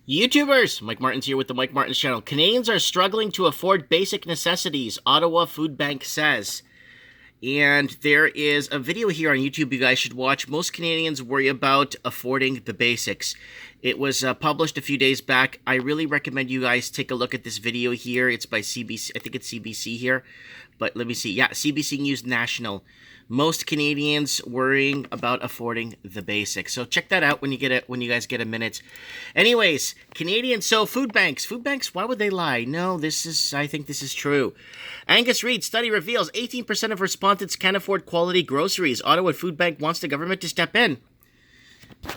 YouTubers! Mike Martin's here with the Mike Martin's channel. Canadians are struggling to afford basic necessities, Ottawa Food Bank says. And there is a video here on YouTube you guys should watch. Most Canadians worry about affording the basics. It was published a few days back. I really recommend you guys take a look at this video here. It's by CBC. I think it's CBC here. But let me see. Yeah, CBC News National. Most Canadians worrying about affording the basics. So check that out when you guys get a minute. Anyways, Canadians, so food banks, why would they lie? No, I think this is true. Angus Reid study reveals 18% of respondents can't afford quality groceries. Ottawa Food Bank wants the government to step in.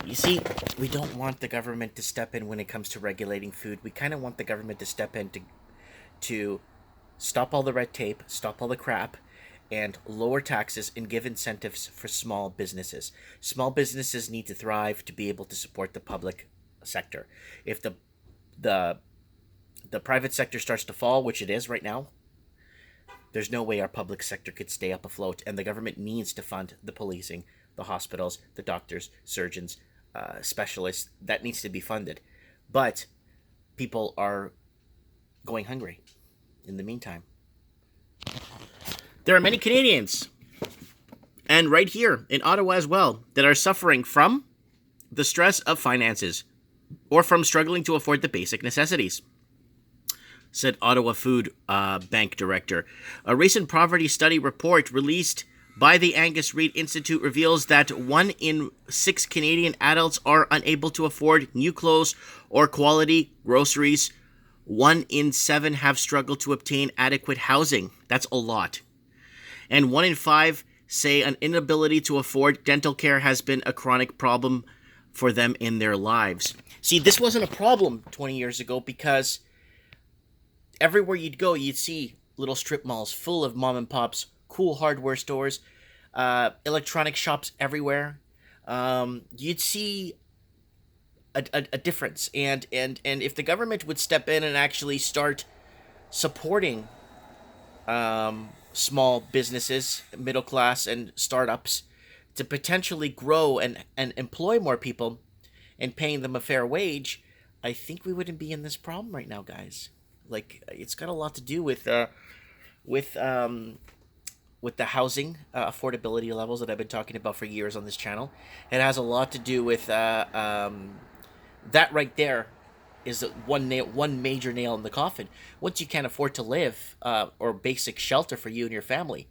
You see, we don't want the government to step in when it comes to regulating food. We kind of want the government to step in to stop all the red tape, stop all the crap, and lower taxes and give incentives for small businesses. Small businesses need to thrive to be able to support the public sector. If the private sector starts to fall, which it is right now, there's no way our public sector could stay up afloat, and the government needs to fund the policing, the hospitals, the doctors, surgeons, specialists. That needs to be funded. But people are going hungry in the meantime. There are many Canadians, and right here in Ottawa as well, that are suffering from the stress of finances or from struggling to afford the basic necessities, said Ottawa Food Bank Director. A recent poverty study report released by the Angus Reid Institute reveals that 1 in 6 Canadian adults are unable to afford new clothes or quality groceries. 1 in 7 have struggled to obtain adequate housing. That's a lot. And 1 in 5 say an inability to afford dental care has been a chronic problem for them in their lives. See, this wasn't a problem 20 years ago because everywhere you'd go, you'd see little strip malls full of mom and pops, cool hardware stores, electronic shops everywhere. You'd see a difference. And if the government would step in and actually start supporting small businesses, middle class, and startups to potentially grow and employ more people and paying them a fair wage, I think we wouldn't be in this problem right now, guys. Like, it's got a lot to do with the housing affordability levels that I've been talking about for years on this channel. It has a lot to do with that right there is one major nail in the coffin. Once you can't afford to live or basic shelter for you and your family,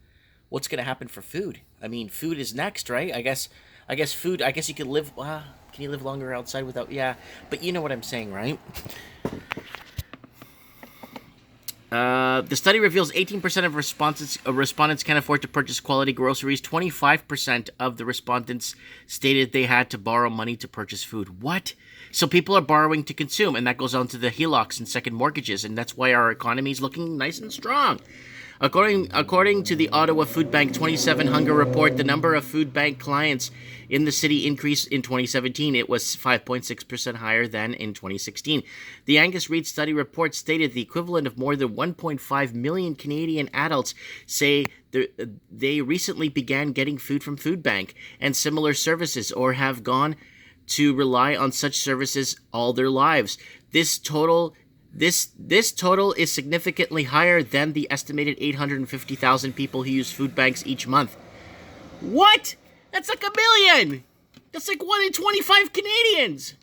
what's going to happen for food? I mean, food is next, right? I guess food. I guess you could live. Can you live longer outside without? Yeah, but you know what I'm saying, right? The study reveals 18% of respondents can't afford to purchase quality groceries. 25% of the respondents stated they had to borrow money to purchase food. What? So people are borrowing to consume, and that goes on to the HELOCs and second mortgages, and that's why our economy is looking nice and strong. According to the Ottawa Food Bank 27 Hunger Report, the number of food bank clients in the city increased in 2017. It was 5.6% higher than in 2016. The Angus Reid study report stated the equivalent of more than 1.5 million Canadian adults say they recently began getting food from food bank and similar services or have gone to rely on such services all their lives. This total is significantly higher than the estimated 850,000 people who use food banks each month. What? That's like 1 million! That's like 1 in 25 Canadians!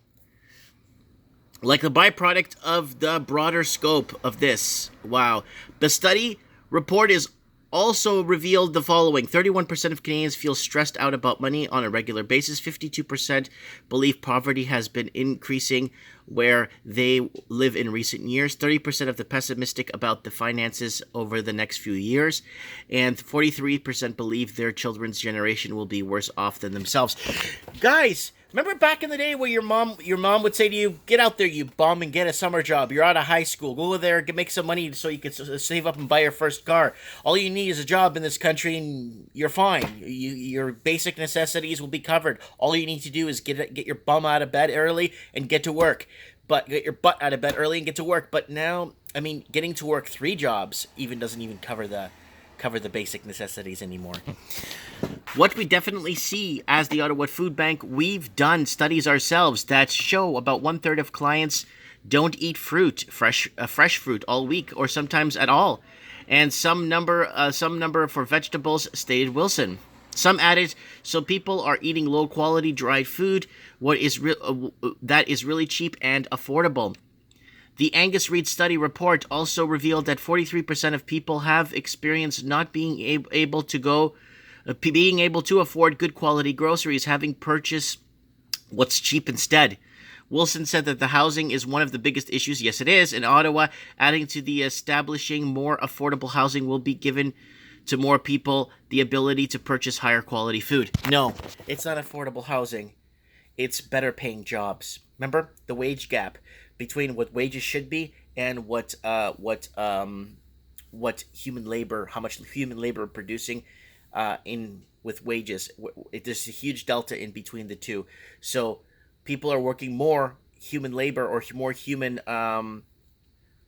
Like the byproduct of the broader scope of this. Wow. The study report is also revealed the following. 31% of Canadians feel stressed out about money on a regular basis. 52% believe poverty has been increasing where they live in recent years. 30% of the pessimistic about the finances over the next few years. And 43% believe their children's generation will be worse off than themselves. Guys, remember back in the day where your mom would say to you, get out there, you bum, and get a summer job. You're out of high school. Go there, make some money so you can save up and buy your first car. All you need is a job in this country and you're fine. Your basic necessities will be covered. All you need to do is get your bum out of bed early and get to work. But get your butt out of bed early and get to work. But now, I mean, getting to work 3 jobs doesn't even cover cover the basic necessities anymore. What we definitely see as the Ottawa Food Bank, we've done studies ourselves that show about 1/3 of clients don't eat fresh fruit all week, or sometimes at all, and some number for vegetables, stated Wilson. Some added, so people are eating low quality dried food, that is really cheap and affordable. The Angus Reid study report also revealed that 43% of people have experienced not being able to afford good quality groceries, having purchased what's cheap instead. Wilson said that the housing is one of the biggest issues. Yes, it is. In Ottawa, adding to the establishing more affordable housing will be given to more people the ability to purchase higher quality food. No, it's not affordable housing. It's better paying jobs. Remember the wage gap between what wages should be and what human labor, how much human labor producing in with wages. There's a huge delta in between the two. So people are working more human labor, or more human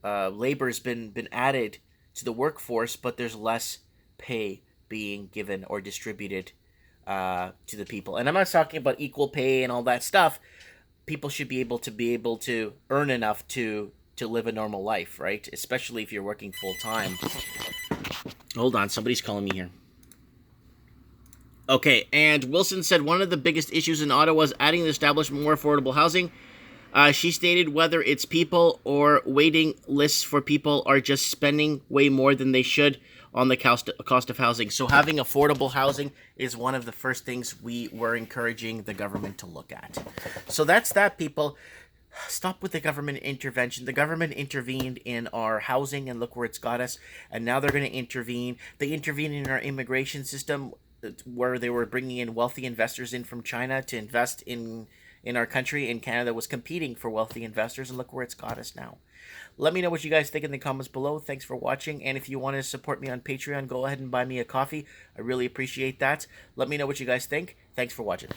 labor has been added to the workforce, but there's less pay being given or distributed to the people. And I'm not talking about equal pay and all that stuff. People should be able to earn enough to live a normal life, right? Especially if you're working full time. Hold on, somebody's calling me here. Okay, and Wilson said one of the biggest issues in Ottawa is adding the establishment more affordable housing. She stated whether it's people or waiting lists for people are just spending way more than they should on the cost of housing. So having affordable housing is one of the first things we were encouraging the government to look at. So that's that, people. Stop with the government intervention. The government intervened in our housing, and look where it's got us. And now they're going to intervene. They intervened in our immigration system, where they were bringing in wealthy investors in from China to invest in our country, and Canada was competing for wealthy investors, and look where it's got us now. Let me know what you guys think in the comments below. Thanks for watching, and if you want to support me on Patreon, go ahead and buy me a coffee. I really appreciate that. Let me know what you guys think. Thanks for watching.